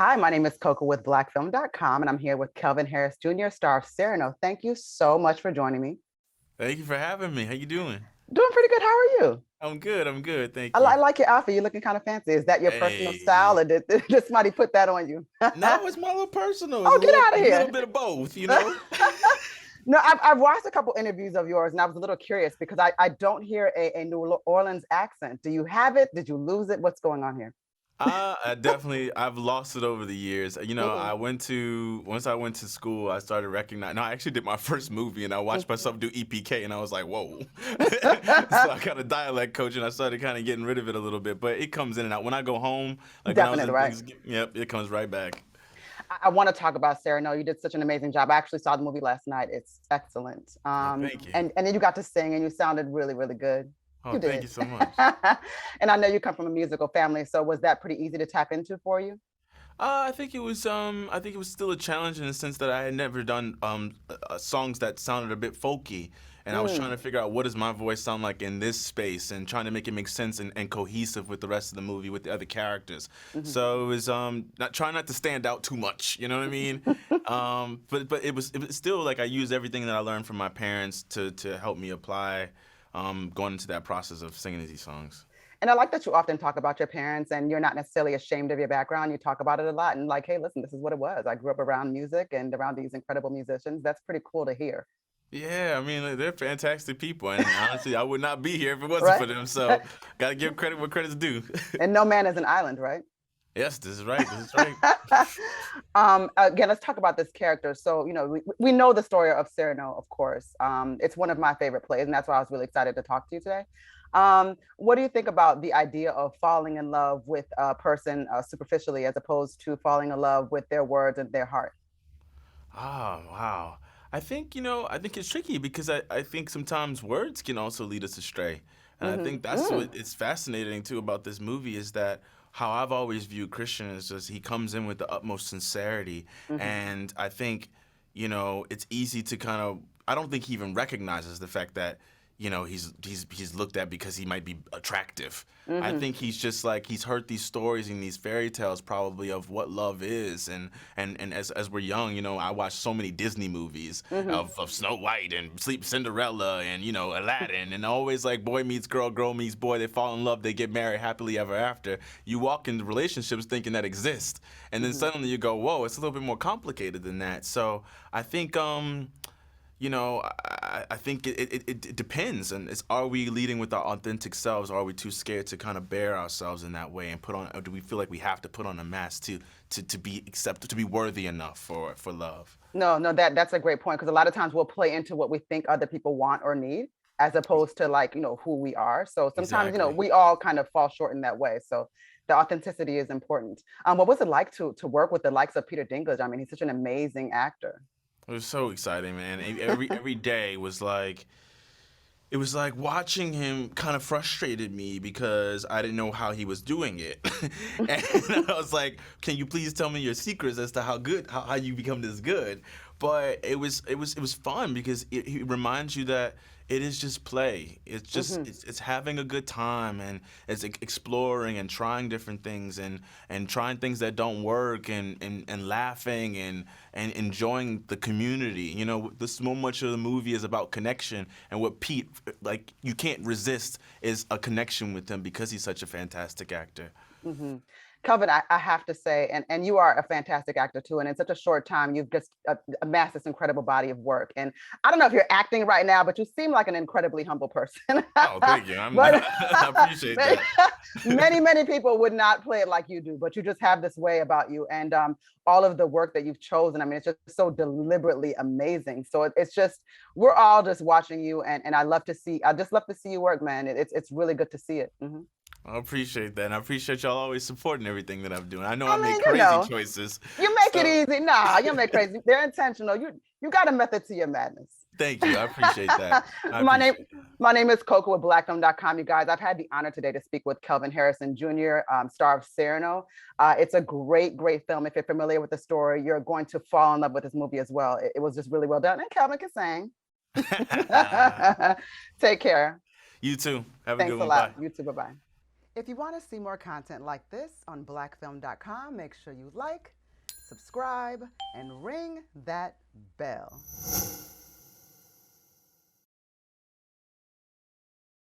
Hi, my name is Koku with blackfilm.com, and I'm here with Kelvin Harris Jr., star of Cyrano. Thank you so much for joining me. Thank you for having me. How you doing? Doing pretty good. How are you? I'm good. I'm good. I, Thank li- you. I like your outfit. You're looking kind of fancy. Is that your personal style, Hey. or did somebody put that on you? No, it's my little personal. It's Oh, get out of a little here. bit of both, you know? No, I've watched a couple interviews of yours, and I was a little curious because I don't hear a New Orleans accent. Do you have it? Did you lose it? What's going on here? I've lost it over the years. Hmm. Once I went to school, I started recognizing. No, I actually did my first movie, and I watched myself do EPK, and I was like, whoa. So I got a dialect coach, and I started kind of getting rid of it a little bit. But it comes in and out. When I go home, like when I was Definitely, in right? Thanksgiving, yep, it comes right back. I want to talk about Sarah. No, you did such an amazing job. I actually saw the movie last night. It's excellent. Oh, thank you. And then you got to sing, and you sounded really, really good. Oh, You thank did. you so much. And I know you come from a musical family, so was that pretty easy to tap into for you? I think it was still a challenge in the sense that I had never done songs that sounded a bit folky, and I was trying Mm, to figure out what does my voice sound like in this space, and trying to make it make sense and cohesive with the rest of the movie with the other characters. mhm. So it was not trying not to stand out too much, you know what I mean? But it was still like I used everything that I learned from my parents to help me apply going into that process of singing these songs. And I like that you often talk about your parents and you're not necessarily ashamed of your background. You talk about it a lot and like, hey, listen, this is what it was. I grew up around music and around these incredible musicians. That's pretty cool to hear, Yeah, I mean, like, they're fantastic people, and honestly, I would not be here if it wasn't right? for them. So, gotta give credit where credit's due. And no man is an island, right? Yes, this is right. This is right. Again, let's talk about this character. So, we know the story of Cyrano, of course. It's one of my favorite plays, and that's why I was really excited to talk to you today. What do you think about the idea of falling in love with a person superficially as opposed to falling in love with their words and their heart? Oh, wow. I think it's tricky because I think sometimes words can also lead us astray. And I Hmm. think that's Mm, what it's fascinating too about this movie is that how I've always viewed Christian is just he comes in with the utmost sincerity. hmm. And I think, it's easy to kind of, I don't think he even recognizes the fact that, he's looked at because he might be attractive. I Hmm. think he's just like he's heard these stories and these fairy tales probably of what love is and as we're young, I watched so many Disney movies Hmm. of Snow White and Sleep Cinderella and Aladdin and always like boy meets girl, girl meets boy, they fall in love, they get married happily ever after. You walk into relationships thinking that exist, and then Hmm. suddenly you go, whoa, it's a little bit more complicated than that. So I think I think it depends, and it's are we leading with our authentic selves, or are we too scared to kind of bear ourselves in that way and put on, or do we feel like we have to put on a mask to be accepted, to be worthy enough for love? No, no, that's a great point because a lot of times we'll play into what we think other people want or need as opposed to like, who we are. So sometimes, Exactly. we all kind of fall short in that way. So the authenticity is important. What was it like to work with the likes of Peter Dinklage? I mean, he's such an amazing actor. It was so exciting, man. Every day was like it was like watching him kind of frustrated me because I didn't know how he was doing it. And I was like, can you please tell me your secrets as to how you become this good? But it was fun because it reminds you that it is just play. It's just Hmm. it's having a good time and it's exploring and trying different things and trying things that don't work and laughing and enjoying the community. This so much of the movie is about connection, and what Pete like you can't resist is a connection with him because he's such a fantastic actor. Hmm. Kelvin, I have to say, and you are a fantastic actor too. And in such a short time, you've just amassed this incredible body of work. And I don't know if you're acting right now, but you seem like an incredibly humble person. Oh, thank you. But I appreciate many, that. many people would not play it like you do, but you just have this way about you. And all of the work that you've chosen, I mean, it's just so deliberately amazing. So it's just, we're all just watching you. And I just love to see you work, man. It's really good to see it. Hmm. I appreciate that. And I appreciate y'all always supporting everything that I'm doing. I know I I make mean, crazy choices. you make it So easy. Nah, you make crazy. They're intentional. You got a method to your madness. thank you. I appreciate that. I my name appreciate that. my name is Coco with blackfilm.com. You guys, I've had the honor today to speak with Kelvin Harrison Jr., star of Cyrano. It's a great, great film. If you're familiar with the story, you're going to fall in love with this movie as well. It was just really well done. And Kelvin can sing. Take care. You too. Have a good Thanks a one. lot. Bye. You too. Bye bye. If you want to see more content like this on blackfilm.com, make sure you like, subscribe, and ring that bell.